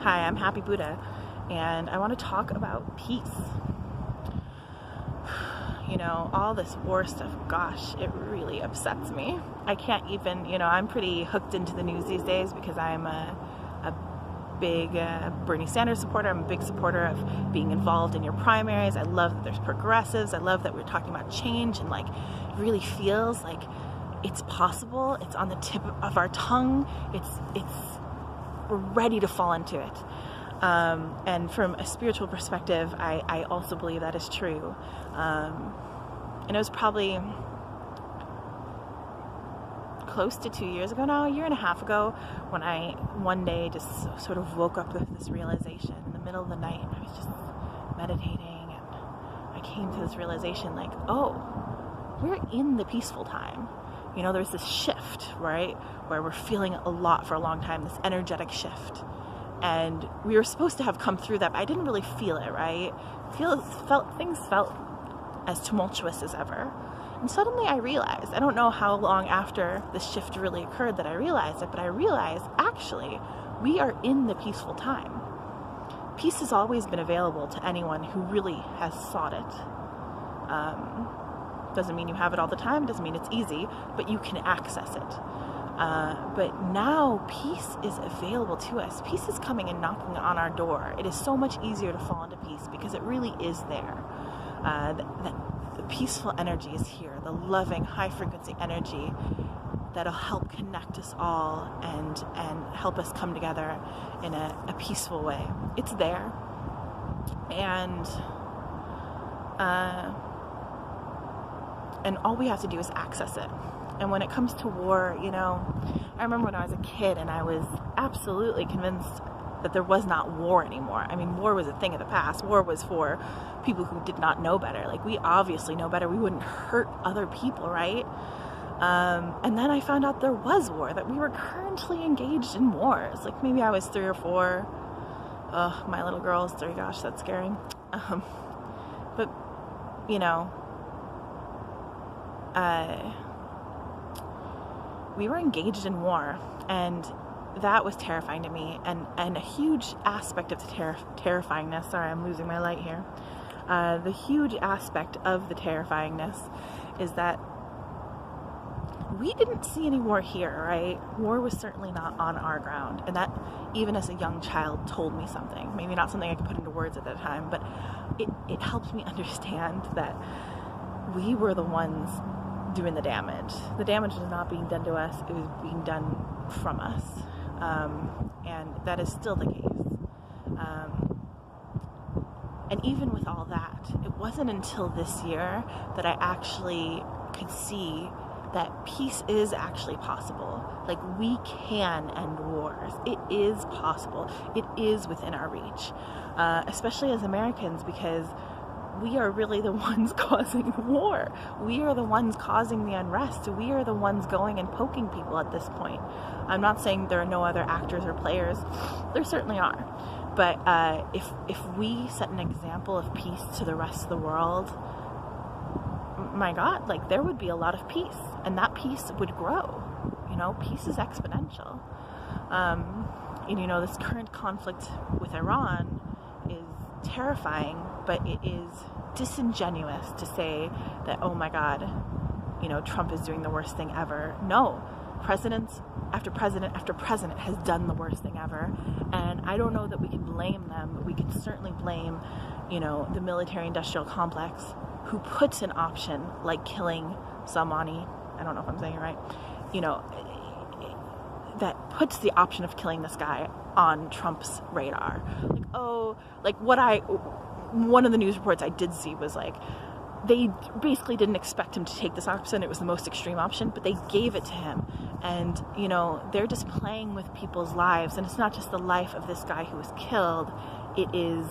Hi, I'm Happy Buddha, and I want to talk about peace. You know, all this war stuff, gosh, it really upsets me. I can't even, I'm pretty hooked into the news these days because I'm a big Bernie Sanders supporter. I'm a big supporter of being involved in your primaries. I love that there's progressives. I love that we're talking about change, and it really feels like it's possible. It's on the tip of our tongue. We're ready to fall into it. And from a spiritual perspective, I also believe that is true. And it was probably close to 2 years ago now, a year and a half ago, when I one day just sort of woke up with this realization in the middle of the night. I was just meditating, and I came to this realization we're in the peaceful time. There's this shift, right, where we're feeling a lot for a long time, this energetic shift. And we were supposed to have come through that, but I didn't really feel it, right? Things felt as tumultuous as ever. And suddenly I realized, I don't know how long after this shift really occurred that I realized it, but I realized, actually, we are in the peaceful time. Peace has always been available to anyone who really has sought it. Doesn't mean you have it all the time, doesn't mean it's easy, but you can access it. But now peace is available to us. Peace is coming and knocking on our door. It is so much easier to fall into peace because it really is there. The peaceful energy is here, the loving, high-frequency energy that'll help connect us all and help us come together in a peaceful way. It's there. And all we have to do is access it. And when it comes to war, I remember when I was a kid and I was absolutely convinced that there was not war anymore. I mean, war was a thing of the past. War was for people who did not know better. We obviously know better. We wouldn't hurt other people, right? And then I found out there was war, that we were currently engaged in wars. Maybe I was 3 or 4. Oh, my little girl is 3. Gosh, that's scary. But, we were engaged in war, and that was terrifying to me. And a huge aspect of the terrifyingness, sorry, I'm losing my light here. The huge aspect of the terrifyingness is that we didn't see any war here, right? War was certainly not on our ground. And that, even as a young child, told me something. Maybe not something I could put into words at that time, but it helped me understand that we were the ones doing the damage. The damage was not being done to us, it was being done from us. And that is still the case. And even with all that, it wasn't until this year that I actually could see that peace is actually possible. We can end wars. It is possible. It is within our reach. Especially as Americans, because we are really the ones causing the war. We are the ones causing the unrest. We are the ones going and poking people at this point. I'm not saying there are no other actors or players. There certainly are. But if we set an example of peace to the rest of the world, my God, there would be a lot of peace. And that peace would grow. Peace is exponential. This current conflict with Iran is terrifying, but it is disingenuous to say that, oh my God, Trump is doing the worst thing ever. No, president after president after president has done the worst thing ever, and I don't know that we can blame them, but we can certainly blame, the military-industrial complex who puts an option like killing Soleimani, I don't know if I'm saying it right, that puts the option of killing this guy on Trump's radar. One of the news reports I did see was they basically didn't expect him to take this option. It was the most extreme option, but they gave it to him. And, they're just playing with people's lives. And it's not just the life of this guy who was killed. It is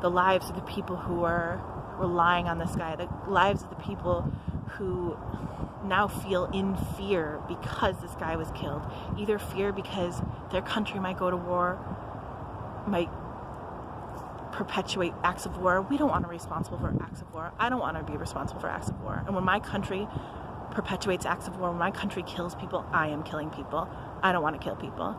the lives of the people who are relying on this guy, the lives of the people who now feel in fear because this guy was killed. Either fear because their country might go to war, might perpetuate acts of war. We don't want to be responsible for acts of war. I don't want to be responsible for acts of war. And when my country perpetuates acts of war, when my country kills people, I am killing people. I don't want to kill people.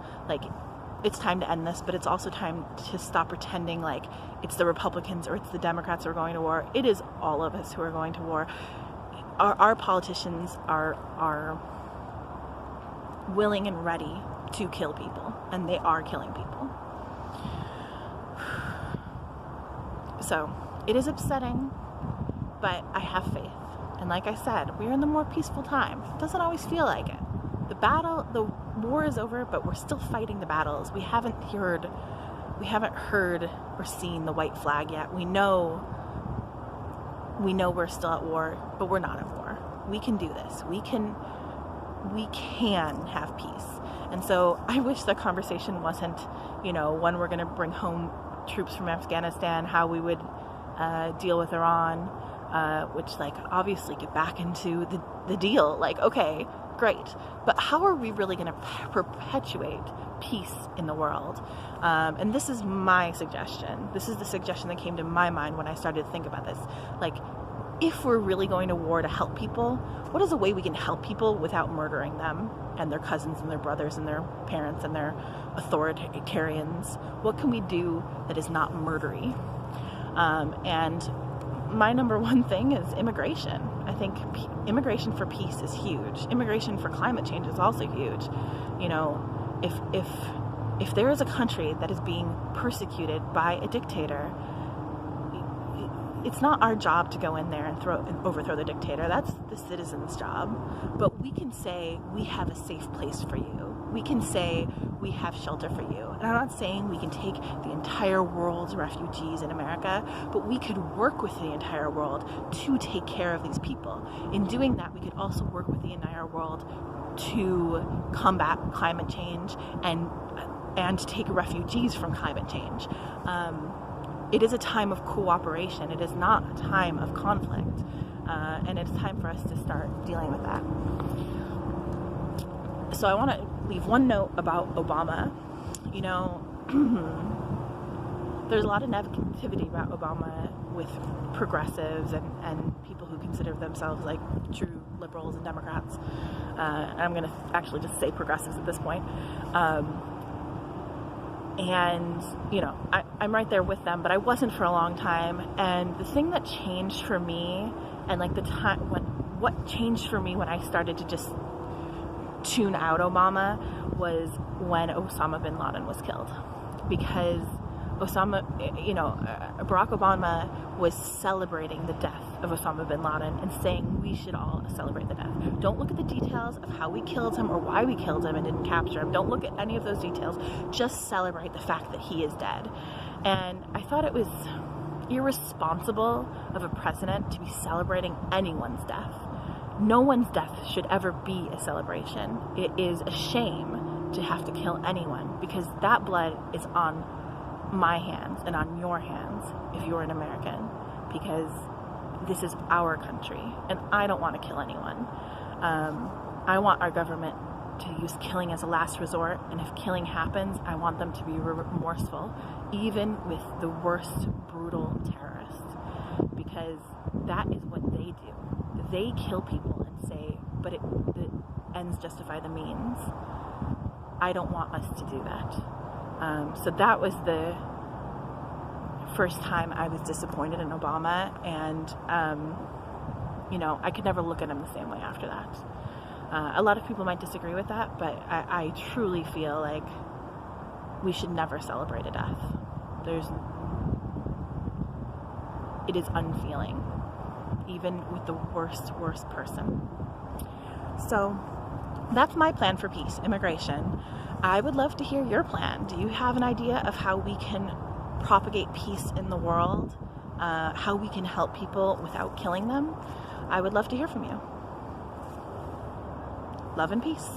it's time to end this, but it's also time to stop pretending like it's the Republicans or it's the Democrats who are going to war. It is all of us who are going to war. Our politicians are willing and ready to kill people, and they are killing people. So it is upsetting, but I have faith. And like I said, we're in the more peaceful time. It doesn't always feel like it. The war is over, but we're still fighting the battles. We haven't heard or seen the white flag yet. We know we're still at war, but we're not at war. We can do this. We can have peace. And so I wish the conversation wasn't, when we're going to bring home troops from Afghanistan, how we would deal with Iran, which obviously get back into the deal. Okay, great. But how are we really going to perpetuate peace in the world? And this is my suggestion. This is the suggestion that came to my mind when I started to think about this. If we're really going to war to help people, what is a way we can help people without murdering them and their cousins and their brothers and their parents and their authoritarians? What can we do that is not murdery? And my number one thing is immigration. I think immigration for peace is huge. Immigration for climate change is also huge. If there is a country that is being persecuted by a dictator, it's not our job to go in there and overthrow the dictator. That's the citizen's job. But we can say we have a safe place for you. We can say we have shelter for you. And I'm not saying we can take the entire world's refugees in America, but we could work with the entire world to take care of these people. In doing that, we could also work with the entire world to combat climate change and take refugees from climate change. It is a time of cooperation. It is not a time of conflict. And it's time for us to start dealing with that. So I want to leave one note about Obama. There's a lot of negativity about Obama with progressives and people who consider themselves true liberals and Democrats. And I'm going to actually just say progressives at this point. And, I'm right there with them, but I wasn't for a long time. And the thing that changed for me, and what changed for me when I started to just tune out Obama, was when Osama bin Laden was killed. Because Barack Obama was celebrating the death of Osama bin Laden and saying we should all celebrate the death. Don't look at the details of how we killed him or why we killed him and didn't capture him. Don't look at any of those details. Just celebrate the fact that he is dead. And I thought it was irresponsible of a president to be celebrating anyone's death. No one's death should ever be a celebration. It is a shame to have to kill anyone, because that blood is on my hands and on your hands if you're an American, because this is our country and I don't want to kill anyone. I want our government to use killing as a last resort, and if killing happens, I want them to be remorseful, even with the worst brutal terrorists, because that is what they do. They kill people and say, but the ends justify the means. I don't want us to do that. So that was the first time I was disappointed in Obama, and I could never look at him the same way after that. A lot of people might disagree with that, but I truly feel like we should never celebrate a death. It is unfeeling, even with the worst person. So that's my plan for peace, immigration. I would love to hear your plan. Do you have an idea of how we can propagate peace in the world? How we can help people without killing them? I would love to hear from you. Love and peace.